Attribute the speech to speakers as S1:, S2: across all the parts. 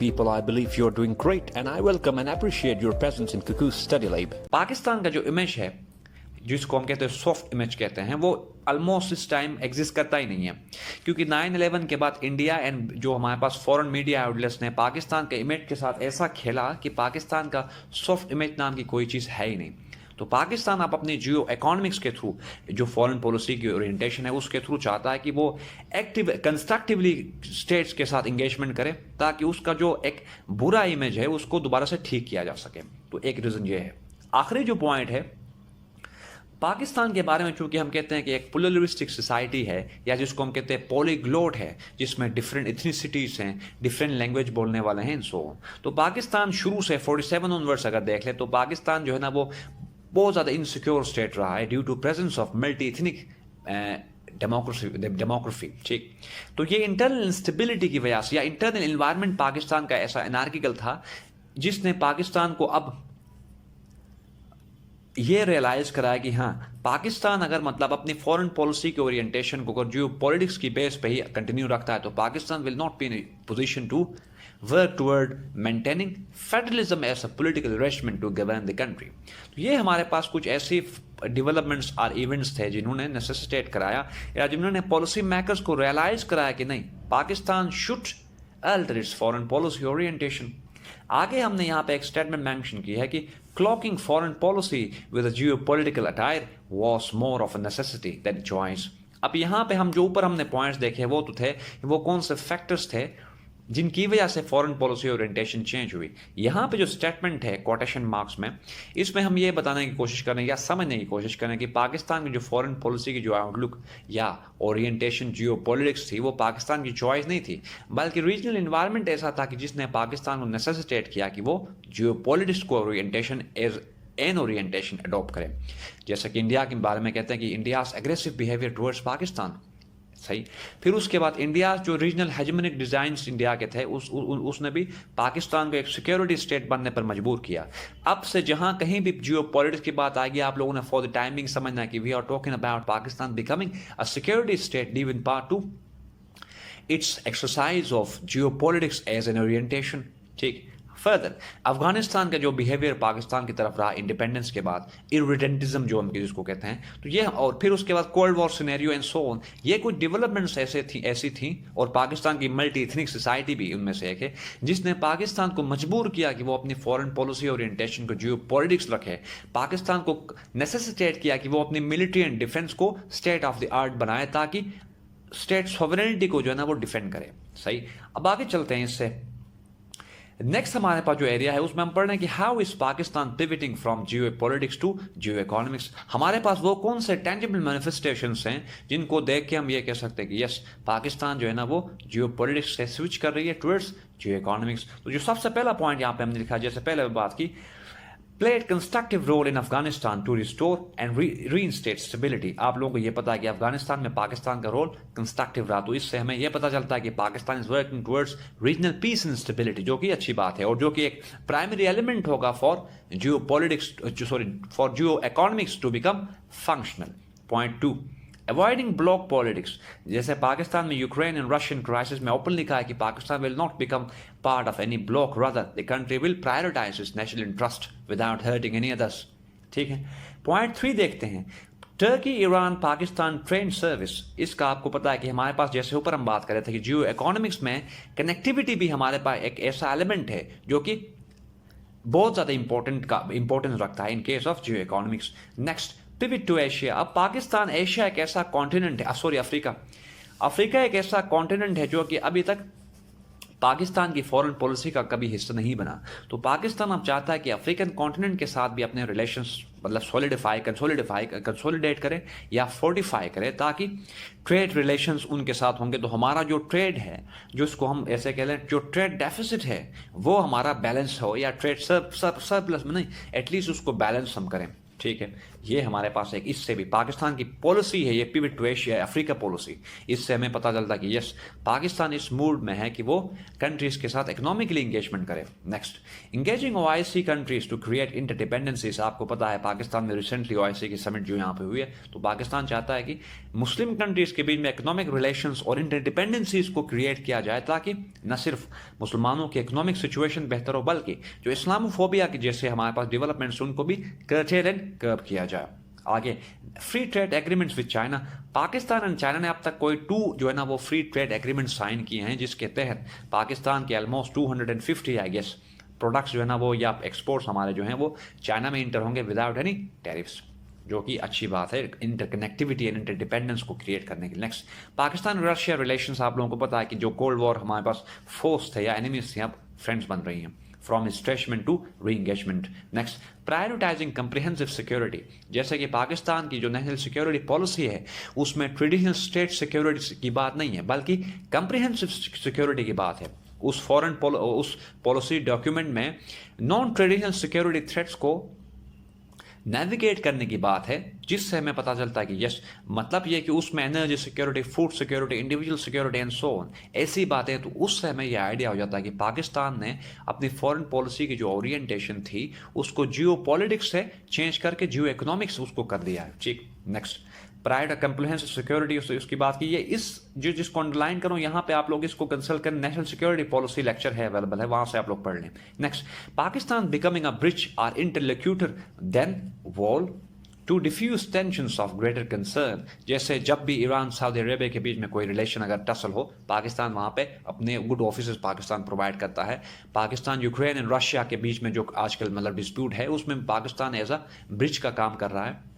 S1: people, I believe you're doing great and I welcome and appreciate your presence in Cuckoo Study Lab.
S2: Pakistan का जो image है जिसको हम कहते हैं सॉफ्ट इमेज कहते हैं वो ऑलमोस्ट इस टाइम एग्जिस्ट करता ही नहीं है, क्योंकि 9/11 के बाद इंडिया एंड जो हमारे पास फॉरेन मीडिया आउटलेट्स ने पाकिस्तान के इमेज के साथ ऐसा खेला कि पाकिस्तान का सॉफ्ट इमेज नाम की कोई चीज़ है ही नहीं। तो पाकिस्तान आप अपनी जियो इकोनॉमिक्स के थ्रू जो फॉरेन पॉलिसी की ओरिएंटेशन है उसके थ्रू चाहता है कि वो एक्टिव कंस्ट्रक्टिवली स्टेट्स के साथ इंगेजमेंट करे ताकि उसका जो एक बुरा इमेज है उसको दोबारा से ठीक किया जा सके। तो एक रीज़न ये है। आखिरी जो पॉइंट है पाकिस्तान के बारे में, चूंकि हम कहते हैं कि एक प्लुरलिस्टिक सोसाइटी है या जिसको हम कहते हैं पॉलीग्लोट है जिसमें डिफरेंट इथनिसिटीज़ हैं, डिफरेंट लैंग्वेज बोलने वाले हैं सो। तो पाकिस्तान शुरू से 47 ऑनवर्ड्स अगर देख ले तो पाकिस्तान जो है ना वो बहुत ज़्यादा इनसिक्योर स्टेट रहा है due to presence of multi ethnic democracy. ठीक, तो ये इंटरनल इंस्टेबिलिटी की वजह से या इंटरनल इन्वायरमेंट पाकिस्तान का ऐसा एनार्किकल था जिसने पाकिस्तान को अब ये रियलाइज कराया कि हाँ पाकिस्तान अगर मतलब अपनी फॉरेन पॉलिसी के ओरिएंटेशन को अगर जियो पॉलिटिक्स की बेस पे ही कंटिन्यू रखता है तो Pakistan will not be in position to work toward maintaining federalism as a political arrangement to govern the country. तो ये हमारे पास कुछ ऐसी डेवलपमेंट्स और इवेंट्स थे जिन्होंने नेसेसिटेट कराया या जिन्होंने पॉलिसी मेकर्स को रियलाइज कराया कि नहीं Pakistan should alter it's foreign policy orientation. आगे हमने यहाँ पे एक स्टेटमेंट मेंशन की है कि cloaking foreign policy with a geopolitical attire was more of a necessity than choice. अब यहाँ पे हम जो ऊपर हमने पॉइंट्स देखे वो तो थे वो कौन से फैक्टर्स थे जिनकी वजह से फॉरेन पॉलिसी ओरिएंटेशन चेंज हुई। यहाँ पे जो स्टेटमेंट है कोटेशन मार्क्स में, इसमें हम ये बताने की कोशिश करें या समझने की कोशिश करें कि पाकिस्तान की जो फॉरेन पॉलिसी की जो आउटलुक या ओरिएंटेशन जियो पॉलिटिक्स थी वो पाकिस्तान की चॉइस नहीं थी, बल्कि रीजनल इन्वायरमेंट ऐसा था कि जिसने पाकिस्तान को नेसेसिटेट किया कि वो जियो पॉलिटिक्स को orientation as an orientation adopt करें। जैसे कि इंडिया के बारे में कहते हैं कि India's aggressive behaviour towards Pakistan, सही। फिर उसके बाद इंडिया जो रीजनल हेजेमोनिक डिजाइन्स इंडिया के थे उसने भी पाकिस्तान को एक सिक्योरिटी स्टेट बनने पर मजबूर किया। अब से जहां कहीं भी जियो पॉलिटिक्स की बात आएगी आप लोगों ने फॉर द टाइमिंग समझना है कि we are talking about Pakistan becoming a security state due in part to its exercise of geo politics as an orientation. ठीक, फर्दर अफगानिस्तान का जो बिहेवियर पाकिस्तान की तरफ रहा इंडिपेंडेंस के बाद, इरिडेंटिज्म जो हम जिसको कहते हैं, तो ये और फिर उसके बाद cold war scenario and so on, ये कुछ डेवलपमेंट्स ऐसी थी और पाकिस्तान की मल्टी इथनिक सोसाइटी भी उनमें से एक है जिसने पाकिस्तान को मजबूर किया कि वो अपनी फॉरेन पॉलिसी ओरिएंटेशन को जियो पॉलिटिक्स रखे। पाकिस्तान को नेसेसिटेट किया कि वो अपनी मिलिट्री एंड डिफेंस को स्टेट ऑफ द आर्ट बनाए ताकि स्टेट सॉवरेनिटी को जो है ना वो डिफेंड करे। सही, अब आगे चलते हैं इससे। नेक्स्ट हमारे पास जो एरिया है उसमें हम पढ़ रहे हैं कि how is Pakistan pivoting from geo politics to geo economics. हमारे पास वो कौन से टेंजिबल मैनिफेस्टेशंस हैं जिनको देख के हम ये कह सकते हैं कि यस पाकिस्तान जो है ना वो जियो पॉलिटिक्स से स्विच कर रही है टुवर्ड्स जियो इकोनॉमिक्स। तो जो सबसे पहला पॉइंट यहाँ पे हमने लिखा, जैसे पहले बात की, played constructive role in Afghanistan to restore and reinstate stability। आप लोगों को ये पता है कि अफगानिस्तान में पाकिस्तान का रोल कंस्ट्रक्टिव रहा, तो इससे हमें ये पता चलता है कि Pakistan is working towards regional peace and stability, जो कि अच्छी बात है और जो कि एक प्राइमरी एलिमेंट होगा for geo politics for geo economics to become functional. Point 2, avoiding bloc politics. जैसे पाकिस्तान में यूक्रेन एंड रशियन क्राइसिस में ओपन लिखा है कि Pakistan will not become part of any bloc, rather the country will prioritise its national interest without hurting any others. ठीक है, point 3 देखते हैं, Turkey Iran Pakistan train service. इसका आपको पता है कि हमारे पास जैसे ऊपर हम बात कर रहे थे कि जियो इकोनॉमिक्स में कनेक्टिविटी भी हमारे पास एक ऐसा एलिमेंट है जो कि बहुत ज़्यादा इंपॉर्टेंस रखता है in case of Jio economics. Next, pivot to Asia. अब पाकिस्तान एशिया एक ऐसा कॉन्टिनेंट है, सॉरी अफ्रीका एक ऐसा कॉन्टिनेंट है जो कि अभी तक पाकिस्तान की फॉरेन पॉलिसी का कभी हिस्सा नहीं बना। तो पाकिस्तान अब चाहता है कि अफ्रीकन कॉन्टिनेंट के साथ भी अपने रिलेशंस मतलब कंसोलिडेट करें या फोर्टिफाई करें ताकि ट्रेड रिलेशंस उनके साथ होंगे। तो हमारा जो ट्रेड है, जो इसको हम ऐसे कह लें, जो ट्रेड डेफिसिट है वो हमारा बैलेंस हो या ट्रेड सरप्लस में नहीं, एटलीस्ट उसको बैलेंस हम करें। ठीक है, ये हमारे पास एक इससे भी पाकिस्तान की पॉलिसी है, ये pivot to Asia Africa policy, इससे हमें पता चलता है कि यस पाकिस्तान इस मूड में है कि वो कंट्रीज के साथ इकोनॉमिकली इंगेजमेंट करे। Next, engaging OIC countries to create interdependencies. आपको पता है पाकिस्तान में रिसेंटली ओआईसी की समिट जो यहाँ पे हुई है, तो पाकिस्तान चाहता है कि मुस्लिम कंट्रीज के बीच में इकोनॉमिक रिलेशंस और इंटरडिपेंडेंसीज को क्रिएट किया जाए, ताकि न सिर्फ मुसलमानों की इकोनॉमिक सिचुएशन बेहतर हो, बल्कि जो इस्लामोफोबिया की जैसे हमारे पास डेवलपमेंट्स उनको भी कर्टेल एंड कर्ब किया जाए। आगे, free trade agreements with China. Pakistan and China ने अब तक कोई 2 जो है ना वो फ्री ट्रेड एग्रीमेंट साइन किए हैं, जिसके तहत पाकिस्तान के ऑलमोस्ट 250 आई गेस प्रोडक्ट्स जो है ना वो या एक्सपोर्ट्स हमारे जो हैं वो चाइना में इंटर होंगे विदाउट एनी टैरिफ्स, जो कि अच्छी बात है इंटरकनेक्टिविटी एंड इंटरडिपेंडेंस को क्रिएट करने के लिए। Next, Pakistan Russia relations. आप लोगों को पता है कि जो कोल्ड वॉर हमारे पास फोर्स थे या एनिमीज थे, अब फ्रेंड्स बन रही हैं, from estrangement to reengagement. Next, prioritising comprehensive security. जैसे कि पाकिस्तान की जो नेशनल सिक्योरिटी पॉलिसी है उसमें ट्रेडिशनल स्टेट सिक्योरिटी की बात नहीं है, बल्कि कंप्रिहेंसिव सिक्योरिटी की बात है। उस पॉलिसी डॉक्यूमेंट में नॉन ट्रेडिशनल सिक्योरिटी थ्रेट्स को नेविगेट करने की बात है, जिससे हमें पता चलता है कि यस मतलब ये कि उसमें energy security, food security, individual security and so on ऐसी बातें, तो उससे हमें यह आइडिया हो जाता है कि पाकिस्तान ने अपनी फॉरेन पॉलिसी की जो ओरिएंटेशन थी उसको जियो पॉलिटिक्स से चेंज करके जियो इकोनॉमिक्स उसको कर दिया है। ठीक, नेक्स्ट, प्राइड कंप्रिहेंसिव सिक्योरिटी उसकी बात की, ये इस जिसको अंडरलाइन करूं यहाँ पे आप लोग इसको कंसल्ट करें, नेशनल सिक्योरिटी पॉलिसी लेक्चर है अवेलेबल है, वहां से आप लोग पढ़ लें। Next, Pakistan becoming a bridge or interlocutor than wall to defuse tensions of greater concern. जैसे जब भी ईरान सऊदी अरेबिया के बीच में कोई रिलेशन अगर टसल हो, पाकिस्तान वहां पे अपने गुड ऑफिसर्स पाकिस्तान प्रोवाइड करता है। पाकिस्तान यूक्रेन एंड रशिया के बीच में जो आजकल मतलब डिस्प्यूट है उसमें पाकिस्तान एज अ ब्रिज का काम कर रहा है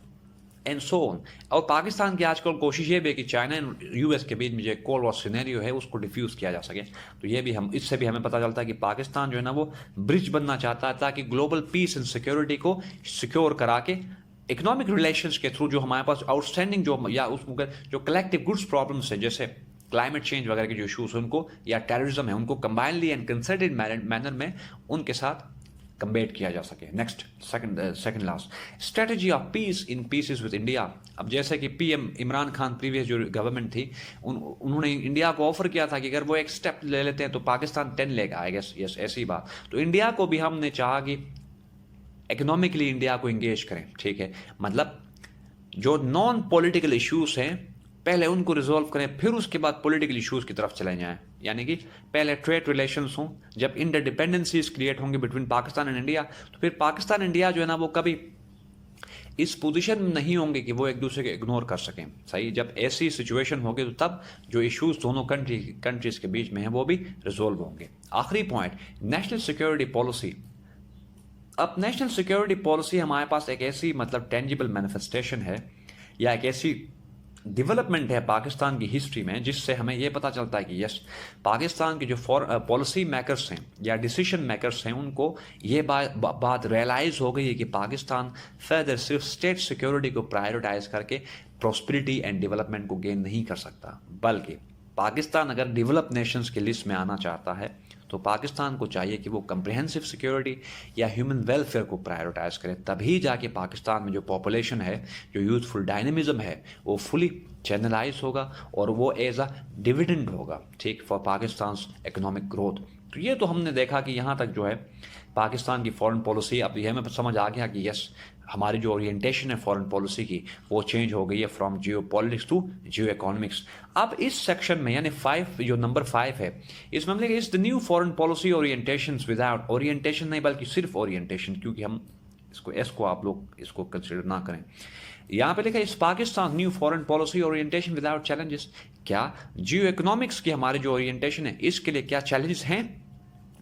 S2: एंड सो ऑन। और पाकिस्तान की आजकल कोशिश ये भी है कि चाइना एंड यूएस के बीच में जो कोल्ड वॉर सिनेरियो है उसको डिफ्यूज किया जा सके। तो ये भी हम इससे भी हमें पता चलता है कि पाकिस्तान जो है ना वो ब्रिज बनना चाहता है, ताकि ग्लोबल पीस एंड सिक्योरिटी को सिक्योर करा के इकोनॉमिक रिलेशंस के थ्रू जो हमारे पास आउटस्टैंडिंग जो या उसमें जो कलेक्टिव गुड्स प्रॉब्लम्स है, जैसे क्लाइमेट चेंज वगैरह के जो इशूज हैं उनको, या टेररिज्म है, उनको कंबाइनली एंड कंसर्टेड मैनर में उनके साथ कम्बेट किया जा सके। Next, second last, strategy of peace in pieces with India. अब जैसे कि पीएम इमरान खान प्रीवियस जो गवर्नमेंट थी उन्होंने इंडिया को ऑफर किया था कि अगर वो एक स्टेप ले लेते हैं तो पाकिस्तान 10 लेगा, आई गेस यस ऐसी बात। तो इंडिया को भी हमने चाहा कि इकोनॉमिकली इंडिया को इंगेज करें। ठीक है, मतलब जो नॉन पॉलिटिकल इश्यूज हैं पहले उनको रिजॉल्व करें, फिर उसके बाद पॉलिटिकल इश्यूज की तरफ चले जाएं। यानी कि पहले ट्रेड रिलेशंस हों, जब इंटरडिपेंडेंसीज क्रिएट होंगे बिटवीन पाकिस्तान एंड इंडिया, तो फिर पाकिस्तान इंडिया जो है ना वो कभी इस पोजीशन में नहीं होंगे कि वो एक दूसरे को इग्नोर कर सकें। सही, जब ऐसी सिचुएशन होगी तो तब जो इश्यूज दोनों कंट्रीज के बीच में हैं वो भी रिजॉल्व होंगे। आखिरी पॉइंट, नेशनल सिक्योरिटी पॉलिसी। अब नेशनल सिक्योरिटी पॉलिसी हमारे पास एक ऐसी मतलब टेंजिबल मैनिफेस्टेशन है या एक ऐसी डेवलपमेंट है पाकिस्तान की हिस्ट्री में, जिससे हमें यह पता चलता है कि यस पाकिस्तान के जो पॉलिसी मेकर्स हैं या डिसीजन मेकर्स हैं उनको ये बात रियलाइज हो गई है कि पाकिस्तान फर्दर सिर्फ स्टेट सिक्योरिटी को प्रायोरिटाइज करके प्रॉस्पेरिटी एंड डेवलपमेंट को गेन नहीं कर सकता, बल्कि पाकिस्तान अगर डेवलप नेशंस की लिस्ट में आना चाहता है तो पाकिस्तान को चाहिए कि वो कंप्रिहेंसिव सिक्योरिटी या ह्यूमन वेलफेयर को प्रायोरिटाइज करे। तभी जाके पाकिस्तान में जो पॉपुलेशन है, जो यूथफुल डायनेमिज्म है, वो फुली चैनलाइज होगा और वो एज अ डिविडेंड होगा, ठीक, फॉर पाकिस्तान इकोनॉमिक ग्रोथ। तो ये तो हमने देखा कि यहाँ तक जो है पाकिस्तान की फॉरेन पॉलिसी, अब ये हमें समझ आ गया कि यस हमारी जो ओरिएंटेशन है फॉरेन पॉलिसी की वो चेंज हो गई है from geo politics to geo economics. अब इस सेक्शन में यानी 5 जो नंबर 5 है इसमें हम लिखेंगे is the new foreign policy orientation without orientation नहीं बल्कि सिर्फ ओरिएंटेशन, क्योंकि हम इसको आप लोग इसको कंसिडर ना करें। यहाँ पे लिखा है इस Pakistan new foreign policy orientation without challenges. क्या जियो इकोनॉमिक्स की हमारी जो ओरिएंटेशन है इसके लिए क्या चैलेंजेस हैं?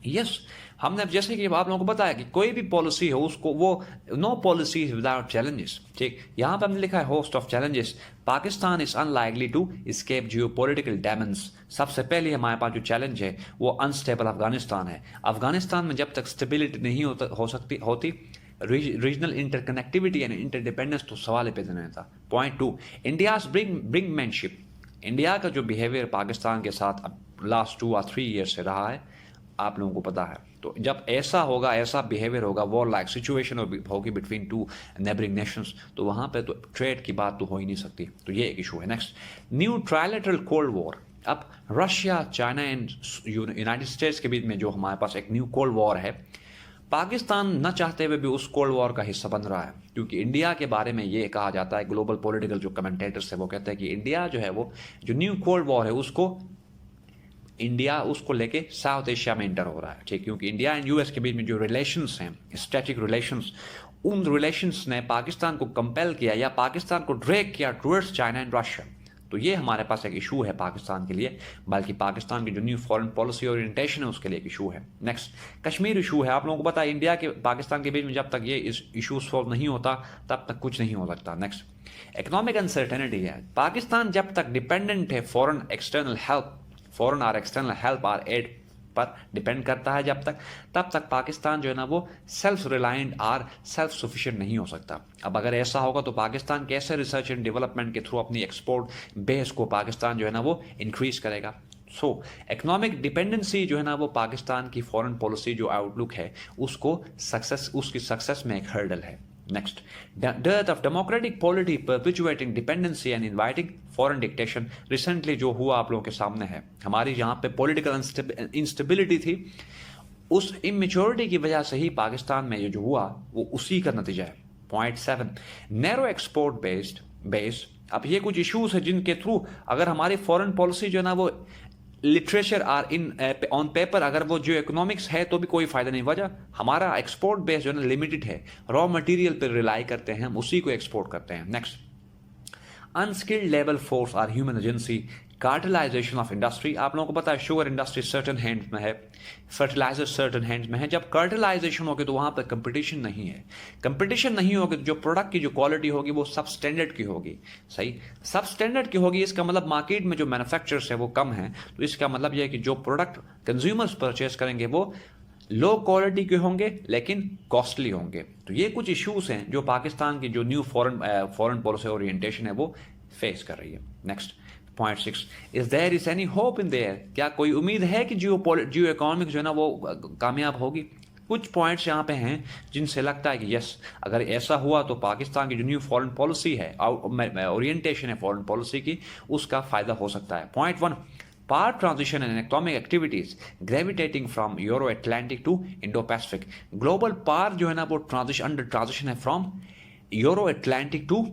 S2: यस, हमने अब जैसे कि आप लोगों को बताया कि कोई भी पॉलिसी हो उसको वो नो पॉलिसी विदाउट चैलेंजेस। ठीक, यहाँ पे हमने लिखा है host of challenges. Pakistan is unlikely to escape geopolitical demons. सबसे पहले हमारे पास जो चैलेंज है वो अनस्टेबल अफगानिस्तान है। अफगानिस्तान में जब तक स्टेबिलिटी नहीं होती रीजनल इंटरकनेक्टिविटी एंड इंटरडिपेंडेंस तो सवाल पे नहीं था। Point 2, India's ब्रिंगमैनशिप। इंडिया का जो बिहेवियर पाकिस्तान के साथ अब लास्ट 2 और 3 ईयर से रहा है आप लोगों को पता है, तो जब ऐसा होगा, ऐसा बिहेवियर होगा, वॉर लाइक सिचुएशन होगी बिटवीन टू नेबरिंग नेशंस, तो वहाँ पे तो ट्रेड की बात तो हो ही नहीं सकती। तो ये एक इशू है। Next, new trilateral cold war. अब Russia, China and United States के बीच में जो हमारे पास एक न्यू कोल्ड वॉर है, पाकिस्तान न चाहते हुए भी उस कोल्ड वॉर का हिस्सा बन रहा है, क्योंकि इंडिया के बारे में ये कहा जाता है, ग्लोबल पॉलिटिकल जो कमेंटेटर्स है वो कहते हैं कि इंडिया जो है वो जो न्यू कोल्ड वॉर है उसको लेके साउथ एशिया में इंटर हो रहा है, ठीक, क्योंकि इंडिया एंड यूएस के बीच में जो रिलेशंस हैं, स्ट्रेटेजिक रिलेशंस, उन रिलेशंस ने पाकिस्तान को कंपेल किया या पाकिस्तान को ड्रैग किया टुवर्ड्स चाइना एंड रशिया। तो ये हमारे पास एक इशू है पाकिस्तान के लिए, बल्कि पाकिस्तान की जो न्यू फॉरेन पॉलिसी ओरिएंटेशन है उसके लिए एक इशू है। नेक्स्ट, कश्मीर इशू है। आप लोगों को पता है इंडिया के पाकिस्तान के बीच में जब तक ये इशू सॉल्व नहीं होता तब तक कुछ नहीं हो सकता। नेक्स्ट, इकोनॉमिक अनसर्टेनिटी है। पाकिस्तान जब तक डिपेंडेंट है फॉरेन और एक्सटर्नल हेल्प और एड पर डिपेंड करता है, तब तक पाकिस्तान जो है ना वो सेल्फ रिलायंट और सेल्फ सफिशिएंट नहीं हो सकता। अब अगर ऐसा होगा तो पाकिस्तान कैसे रिसर्च एंड डेवलपमेंट के थ्रू अपनी एक्सपोर्ट बेस को पाकिस्तान जो है ना वो इंक्रीज करेगा। सो इकोनॉमिक डिपेंडेंसी जो है ना वो पाकिस्तान की फॉरेन पॉलिसी जो आउटलुक है उसकी सक्सेस में एक हर्डल है। Next, dearth of democratic polity perpetuating dependency and inviting foreign dictation। Recently जो हुआ आप लोगों के सामने है, हमारी यहाँ पे पॉलिटिकल इंस्टेबिलिटी थी, उस इमेच्योरिटी की वजह से ही पाकिस्तान में ये जो हुआ वो उसी का नतीजा है। Point 7, narrow export base. अब ये कुछ इश्यूज है जिनके थ्रू अगर हमारी फॉरेन पॉलिसी जो है ना वो literature or in on paper अगर वो जो इकोनॉमिक्स है तो भी कोई फायदा नहीं। वजह हमारा एक्सपोर्ट बेस जो है ना लिमिटेड है, रॉ मटेरियल पर रिलाई करते हैं, हम उसी को एक्सपोर्ट करते हैं। Next, unskilled labour force or human agency, cartelisation of industry. आप लोगों को पता है शुगर इंडस्ट्री सर्टन हैंड्स में है, फर्टिलाइजर सर्टन हैंड्स में है। जब कार्टेलाइजेशन होगी तो वहां पर कंपटीशन नहीं है, कंपटीशन नहीं होगी तो जो प्रोडक्ट की जो क्वालिटी होगी वो सब स्टैंडर्ड की होगी। सही, सब स्टैंडर्ड की होगी, इसका मतलब मार्केट में जो मैन्युफैक्चरर्स है वो कम है, तो इसका मतलब यह है कि जो प्रोडक्ट कंज्यूमर्स परचेस करेंगे वो लो क्वालिटी के होंगे लेकिन कॉस्टली होंगे। तो ये कुछ इश्यूज हैं जो पाकिस्तान की जो न्यू फॉरेन पॉलिसी ओरिएंटेशन है वो फेस कर रही है। Next, point 6, is there is any hope in there. क्या कोई उम्मीद है कि जियो इकोनॉमिक जो है ना वो कामयाब होगी। कुछ पॉइंट्स यहाँ पे हैं जिनसे लगता है कि यस, अगर ऐसा हुआ तो पाकिस्तान की जो न्यू फॉरेन पॉलिसी है, ओरिएंटेशन है फॉरेन पॉलिसी की, उसका फायदा हो सकता है। Point 1, power transition and economic activities gravitating from Euro-Atlantic to Indo-Pacific। global power जो है ना वो transition है from Euro-Atlantic to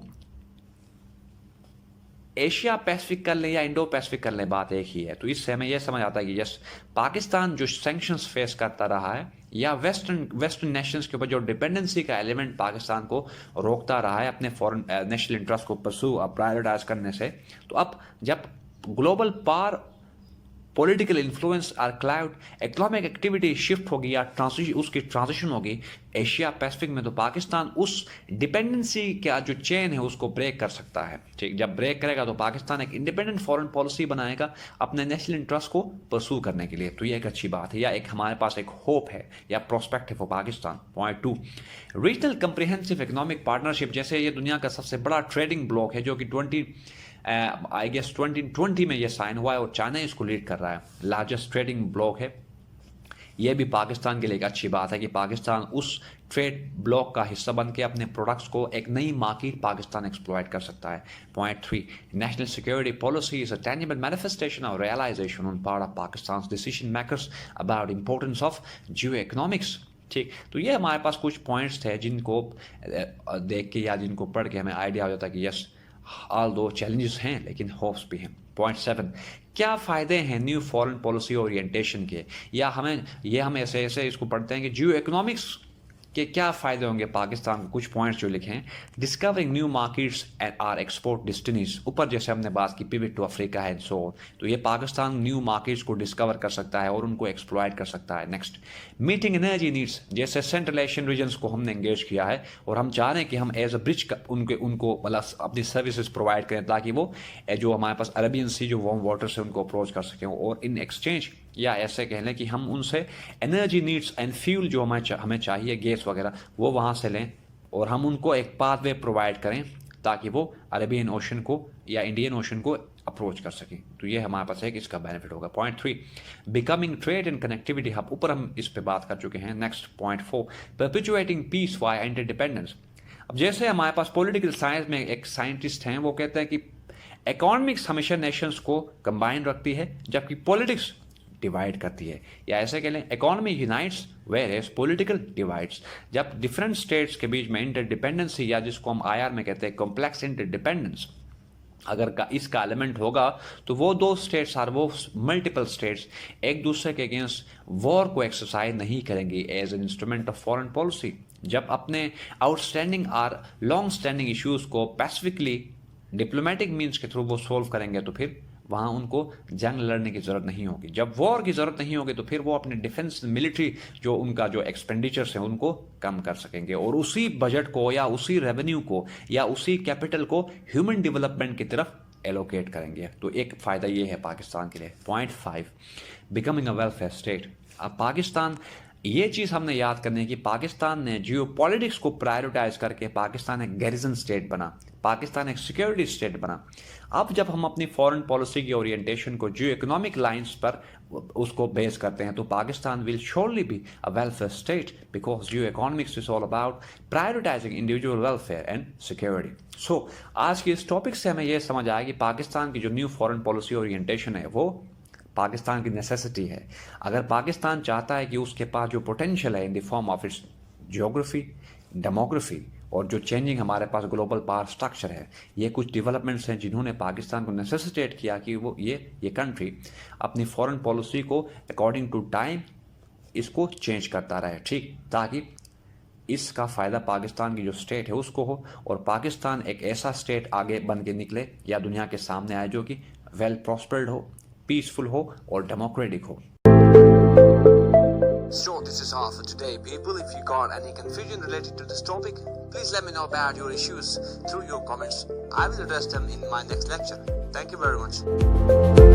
S2: Asia Pacific कर ले या इंडो पैसिफिक कर ले, बात एक ही है। तो इससे हमें यह समझ आता है कि यस, पाकिस्तान जो सैंक्शंस फेस करता रहा है या वेस्टर्न नेशंस के ऊपर जो डिपेंडेंसी का एलिमेंट पाकिस्तान को रोकता रहा है अपने फॉरेन नेशनल इंटरेस्ट को परस्यू प्रायोरिटाइज करने से, तो अब जब ग्लोबल पावर, पॉलिटिकल इन्फ्लुएंस और क्लाउड, इकोनॉमिक एक्टिविटी शिफ्ट होगी या उसकी ट्रांजिशन होगी एशिया पैसिफिक में, तो पाकिस्तान उस डिपेंडेंसी का जो चेन है उसको ब्रेक कर सकता है। ठीक, जब ब्रेक करेगा तो पाकिस्तान एक इंडिपेंडेंट फॉरेन पॉलिसी बनाएगा अपने नेशनल इंटरेस्ट को परस्यू करने के लिए। तो ये एक अच्छी बात है या एक हमारे पास एक होप है या prospective for Pakistan. Point 2, regional comprehensive economic partnership. जैसे ये दुनिया का सबसे बड़ा ट्रेडिंग ब्लॉक है जो कि 2020 में ये साइन हुआ है और चाइना इसको लीड कर रहा है, लार्जेस्ट ट्रेडिंग ब्लॉक है। ये भी पाकिस्तान के लिए एक अच्छी बात है कि पाकिस्तान उस ट्रेड ब्लॉक का हिस्सा बन के अपने प्रोडक्ट्स को एक नई मार्केट पाकिस्तान एक्सप्लॉइट कर सकता है। Point 3, national security policy is a tangible manifestation और realisation on part of Pakistan decision makers about importance of Jio economics. ठीक, तो ये हमारे पास कुछ पॉइंट्स थे जिनको देख के या जिनको पढ़ के हमें आइडिया हो जाता है कि यस, ऑल दो चैलेंजेस हैं लेकिन होप्स भी हैं। पॉइंट 7, क्या फ़ायदे हैं न्यू फॉरेन पॉलिसी ओरिएंटेशन के, या हम ऐसे इसको पढ़ते हैं कि जियो इकोनॉमिक्स के क्या फ़ायदे होंगे पाकिस्तान को। कुछ पॉइंट्स जो लिखे हैं, discovering new markets and or export destinations, ऊपर जैसे हमने बात की पिविट टू अफ्रीका है सो, तो ये पाकिस्तान न्यू मार्केट्स को डिस्कवर कर सकता है और उनको एक्सप्लॉइट कर सकता है। नेक्स्ट, मीटिंग एनर्जी नीड्स, जैसे सेंट्रल एशियन रीजन्स को हमने एंगेज किया है और हम चाह रहे हैं कि हम एज अ ब्रिज उनको मतलब अपनी सर्विसेज प्रोवाइड करें ताकि वो जो हमारे पास अरेबियन सी जो वार्म वाटर से उनको अप्रोच कर सकें, और इन एक्सचेंज या ऐसे कह लें कि हम उनसे एनर्जी नीड्स एंड फ्यूल जो हमें चाहिए, गैस वगैरह, वो वहाँ से लें और हम उनको एक पाथवे प्रोवाइड करें ताकि वो अरेबियन ओशन को या इंडियन ओशन को अप्रोच कर सकें। तो ये हमारे पास है कि इसका बेनिफिट होगा। Point 3, becoming trade and connectivity hub, ऊपर हम इस पे बात कर चुके हैं। Next point 4, perpetuating peace via interdependence. अब जैसे हमारे पास पॉलिटिकल साइंस में एक साइंटिस्ट हैं, वो कहते हैं कि इकोनॉमिक्स हमेशा नेशंस को कंबाइन रखती है जबकि पॉलिटिक्स डिवाइड करती है, या ऐसे कह लें economy unites whereas political divides. जब डिफरेंट स्टेट्स के बीच में इंटरडिपेंडेंसी, या जिसको हम आईआर में कहते हैं कॉम्प्लेक्स इंटरडिपेंडेंस, अगर इसका एलिमेंट होगा तो वो दो स्टेट्स और वो मल्टीपल स्टेट्स एक दूसरे के अगेंस्ट वॉर को एक्सरसाइज नहीं करेंगी as an instrument of foreign policy. जब अपने आउटस्टैंडिंग और लॉन्ग स्टैंडिंग इश्यूज को पैसिफिकली डिप्लोमेटिक मीन्स के थ्रू वो सोल्व करेंगे तो फिर वहाँ उनको जंग लड़ने की ज़रूरत नहीं होगी। जब वॉर की ज़रूरत नहीं होगी तो फिर वो अपने डिफेंस मिलिट्री जो उनका जो एक्सपेंडिचर्स हैं उनको कम कर सकेंगे, और उसी बजट को या उसी रेवेन्यू को या उसी कैपिटल को ह्यूमन डेवलपमेंट की तरफ एलोकेट करेंगे। तो एक फ़ायदा ये है पाकिस्तान के लिए। Point 5, becoming a welfare state. अब पाकिस्तान, ये चीज़ हमने याद करनी है कि पाकिस्तान ने जियो पॉलिटिक्स को प्रायोरिटाइज करके पाकिस्तान एक गैरिजन स्टेट बना, पाकिस्तान एक सिक्योरिटी स्टेट बना। अब जब हम अपनी फॉरेन पॉलिसी की ओरिएंटेशन को जियो इकोनॉमिक लाइंस पर उसको बेस करते हैं तो Pakistan will surely be a welfare state because geoeconomics is all about prioritising individual welfare and security. So आज के इस टॉपिक से हमें यह समझ आया कि पाकिस्तान की जो न्यू फॉरेन पॉलिसी ओरिएंटेशन है वो पाकिस्तान की नेसेसिटी है। अगर पाकिस्तान चाहता है कि उसके पास जो पोटेंशियल है in the form of its geography, demography और जो चेंजिंग हमारे पास ग्लोबल पावर स्ट्रक्चर है, ये कुछ डेवलपमेंट्स हैं जिन्होंने पाकिस्तान को नेसेसिटेट किया कि वो ये कंट्री अपनी फॉरेन पॉलिसी को अकॉर्डिंग टू टाइम इसको चेंज करता रहे, ठीक, ताकि इसका फ़ायदा पाकिस्तान की जो स्टेट है उसको हो और पाकिस्तान एक ऐसा स्टेट आगे बन के निकले या दुनिया के सामने आए जो कि वेल प्रॉस्पर्ड हो, पीसफुल हो और डेमोक्रेटिक हो।
S3: So this is all for today, people. If you got any confusion related to this topic, please let me know about your issues through your comments. I will address them in my next lecture. Thank you very much.